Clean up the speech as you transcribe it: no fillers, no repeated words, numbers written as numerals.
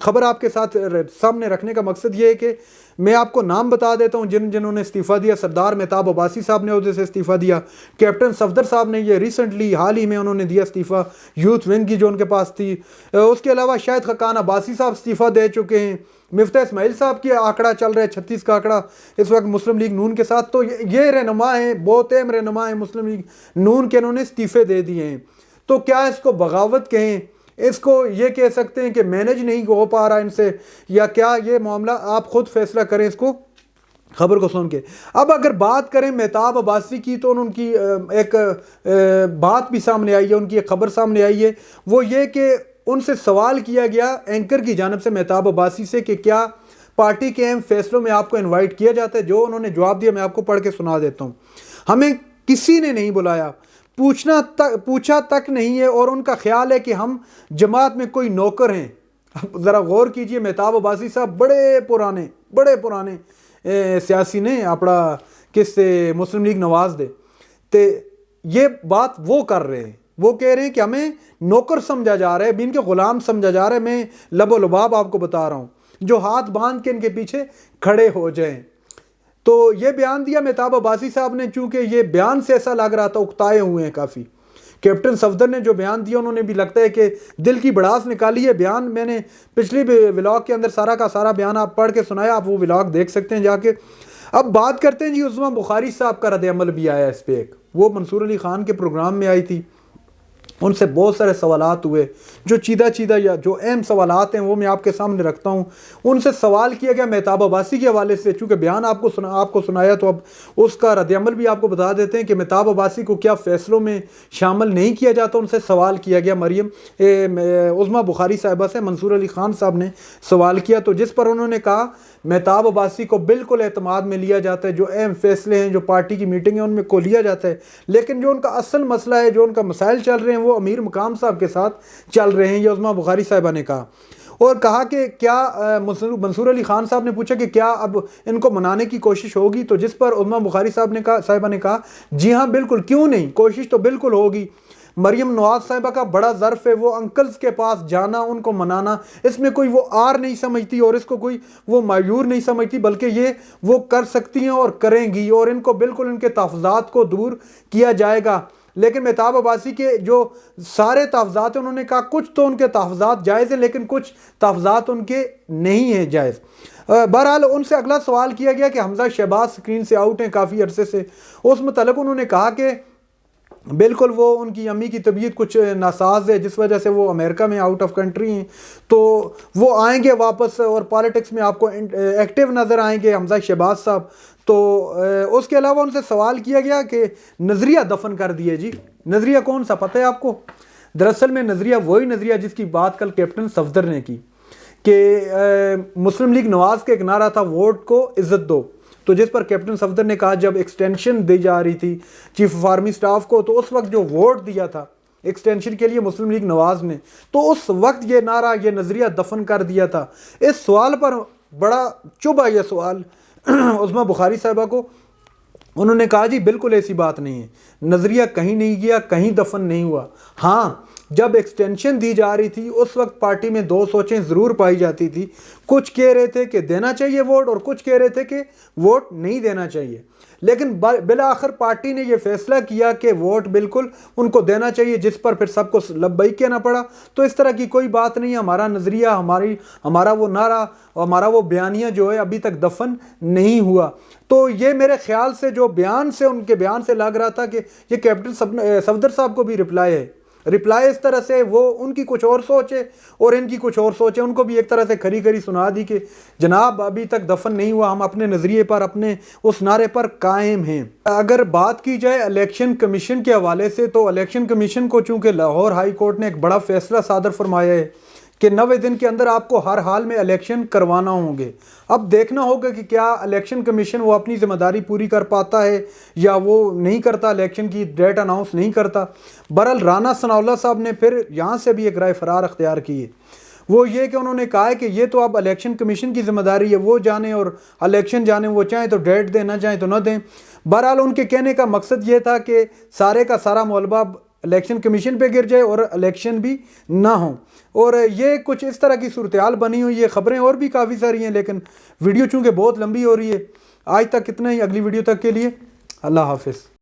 خبر آپ کے ساتھ سامنے رکھنے کا مقصد یہ ہے کہ میں آپ کو نام بتا دیتا ہوں جنہوں نے استعفیٰ دیا. سردار مہتاب عباسی صاحب نے عہدے سے استعفیٰ دیا. کیپٹن صفدر صاحب نے یہ ریسنٹلی حال ہی میں انہوں نے دیا استعفیٰ یوتھ ونگ کی جو ان کے پاس تھی. اس کے علاوہ شاہد خاقان عباسی صاحب استعفیٰ دے چکے ہیں. مفتاح اسماعیل صاحب کی آنکڑا چل رہا ہے 36 کا آنکڑا اس وقت مسلم لیگ نون کے ساتھ. تو یہ رہنما ہیں, بہت اہم رہنما ہیں مسلم لیگ نون کے, انہوں نے استعفے دے دیے ہیں. تو کیا اس کو بغاوت کہیں, اس کو یہ کہہ سکتے ہیں کہ مینج نہیں ہو پا رہا ان سے, یا کیا یہ معاملہ, آپ خود فیصلہ کریں اس کو خبر کو سن کے. اب اگر بات کریں مہتاب عباسی کی تو ان کی ایک بات بھی سامنے آئی ہے, ان کی ایک خبر سامنے آئی ہے. وہ یہ کہ ان سے سوال کیا گیا اینکر کی جانب سے مہتاب عباسی سے کہ کیا پارٹی کے اہم فیصلوں میں آپ کو انوائٹ کیا جاتا ہے. جو انہوں نے جواب دیا میں آپ کو پڑھ کے سنا دیتا ہوں. ہمیں کسی نے نہیں بلایا, پوچھا تک نہیں ہے, اور ان کا خیال ہے کہ ہم جماعت میں کوئی نوکر ہیں. اب ذرا غور کیجئے, مہتاب عباسی صاحب بڑے پرانے سیاسی نے اپنا کس سے مسلم لیگ نواز دے, تے یہ بات وہ کر رہے ہیں. وہ کہہ رہے ہیں کہ ہمیں نوکر سمجھا جا رہا ہے, بھی ان کے غلام سمجھا جا رہا ہے. میں لب و لباب آپ کو بتا رہا ہوں, جو ہاتھ باندھ کے ان کے پیچھے کھڑے ہو جائیں. تو یہ بیان دیا مہتاب عباسی صاحب نے, چونکہ یہ بیان سے ایسا لگ رہا تھا اکتائے ہوئے ہیں کافی. کیپٹن صفدر نے جو بیان دیا انہوں نے بھی لگتا ہے کہ دل کی بڑاس نکالی ہے. بیان میں نے پچھلی ولاگ کے اندر سارا کا سارا بیان آپ پڑھ کے سنایا, آپ وہ ولاگ دیکھ سکتے ہیں جا کے. اب بات کرتے ہیں جی عظمیٰ بخاری صاحب کا رد عمل بھی آیا اس پہ ایک, وہ منصور علی خان کے پروگرام میں آئی تھی. ان سے بہت سارے سوالات ہوئے, جو چیدہ یا جو اہم سوالات ہیں وہ میں آپ کے سامنے رکھتا ہوں. ان سے سوال کیا گیا مہتاب عباسی کے حوالے سے, چونکہ بیان آپ کو سنایا تو اب اس کا رد عمل بھی آپ کو بتا دیتے ہیں کہ مہتاب عباسی کو کیا فیصلوں میں شامل نہیں کیا جاتا. ان سے سوال کیا گیا مریم عظمیٰ بخاری صاحبہ سے, منصور علی خان صاحب نے سوال کیا, تو جس پر انہوں نے کہا مہتاب عباسی کو بالکل اعتماد میں لیا جاتا ہے, جو اہم فیصلے ہیں جو پارٹی کی میٹنگ ہیں ان میں کو لیا جاتا ہے, لیکن جو ان کا اصل مسئلہ ہے, جو ان کا مسائل چل رہے ہیں وہ امیر مقام صاحب کے ساتھ چل رہے ہیں. یہ عظمیٰ بخاری صاحبہ نے کہا, اور کہا کہ کیا منصور علی خان صاحب نے پوچھا کہ کیا اب ان کو منانے کی کوشش ہوگی, تو جس پر عظمیٰ بخاری صاحبہ نے کہا جی ہاں بالکل, کیوں نہیں, کوشش تو بالکل ہوگی. مریم نواز صاحبہ کا بڑا ظرف ہے, وہ انکلز کے پاس جانا, ان کو منانا, اس میں کوئی وہ آر نہیں سمجھتی اور اس کو کوئی وہ مایور نہیں سمجھتی, بلکہ یہ وہ کر سکتی ہیں اور کریں گی, اور ان کو بالکل ان کے تحفظات کو دور کیا جائے گا. لیکن مہتاب عباسی کے جو سارے تحفظات ہیں انہوں نے کہا کچھ تو ان کے تحفظات جائز ہیں لیکن کچھ تحفظات ان کے نہیں ہیں جائز. بہرحال ان سے اگلا سوال کیا گیا کہ حمزہ شہباز سکرین سے آؤٹ ہیں کافی عرصے سے. اس متعلق انہوں نے کہا کہ بالکل وہ ان کی امی کی طبیعت کچھ ناساز ہے, جس وجہ سے وہ امریکہ میں آؤٹ آف کنٹری ہیں, تو وہ آئیں گے واپس اور پالیٹکس میں آپ کو ایکٹیو نظر آئیں گے حمزہ شہباز صاحب. تو اس کے علاوہ ان سے سوال کیا گیا کہ نظریہ دفن کر دیے جی, نظریہ کون سا پتہ ہے آپ کو؟ دراصل میں نظریہ وہی نظریہ جس کی بات کل کیپٹن صفدر نے کی کہ مسلم لیگ نواز کا ایک نعرہ تھا ووٹ کو عزت دو, تو جس پر کیپٹن صفدر نے کہا جب ایکسٹینشن دی جا رہی تھی چیف آف آرمی سٹاف کو, تو اس وقت جو ووٹ دیا تھا ایکسٹینشن کے لیے مسلم لیگ نواز نے, تو اس وقت یہ نعرہ یہ نظریہ دفن کر دیا تھا. اس سوال پر بڑا چبھا یہ سوال عظمیٰ بخاری صاحبہ کو. انہوں نے کہا جی بالکل ایسی بات نہیں ہے, نظریہ کہیں نہیں گیا, کہیں دفن نہیں ہوا. ہاں جب ایکسٹینشن دی جا رہی تھی اس وقت پارٹی میں دو سوچیں ضرور پائی جاتی تھی, کچھ کہہ رہے تھے کہ دینا چاہیے ووٹ اور کچھ کہہ رہے تھے کہ ووٹ نہیں دینا چاہیے, لیکن بالآخر پارٹی نے یہ فیصلہ کیا کہ ووٹ بالکل ان کو دینا چاہیے, جس پر پھر سب کو لبیک کہنا پڑا. تو اس طرح کی کوئی بات نہیں ہے, ہمارا نظریہ ہمارا وہ نعرہ ہمارا وہ بیانیہ جو ہے ابھی تک دفن نہیں ہوا. تو یہ میرے خیال سے جو بیان سے ان کے بیان سے لگ رہا تھا کہ یہ کیپٹن صفدر صاحب کو بھی رپلائی اس طرح سے, وہ ان کی کچھ اور سوچ ہے اور ان کی کچھ اور سوچ ہے, ان کو بھی ایک طرح سے کھری کھری سنا دی کہ جناب ابھی تک دفن نہیں ہوا, ہم اپنے نظریے پر اپنے اس نعرے پر قائم ہیں. اگر بات کی جائے الیکشن کمیشن کے حوالے سے, تو الیکشن کمیشن کو چونکہ لاہور ہائی کورٹ نے ایک بڑا فیصلہ صادر فرمایا ہے کہ 90 دن کے اندر آپ کو ہر حال میں الیکشن کروانا ہوں گے. اب دیکھنا ہوگا کہ کیا الیکشن کمیشن وہ اپنی ذمہ داری پوری کر پاتا ہے یا وہ نہیں کرتا, الیکشن کی ڈیٹ اناؤنس نہیں کرتا. بہرحال رانا ثناءاللہ صاحب نے پھر یہاں سے بھی ایک رائے فرار اختیار کی ہے. وہ یہ کہ انہوں نے کہا ہے کہ یہ تو اب الیکشن کمیشن کی ذمہ داری ہے, وہ جانے اور الیکشن جانے, وہ چاہیں تو ڈیٹ دیں نہ چاہیں تو نہ دیں. بہرحال ان کے کہنے کا مقصد یہ تھا کہ سارے کا سارا مطالبہ الیکشن کمیشن پہ گر جائے اور الیکشن بھی نہ ہوں. اور یہ کچھ اس طرح کی صورتحال بنی ہوئی ہے. خبریں اور بھی کافی ساری ہیں لیکن ویڈیو چونکہ بہت لمبی ہو رہی ہے. آج تک اتنا ہی. اگلی ویڈیو تک کے لیے اللہ حافظ.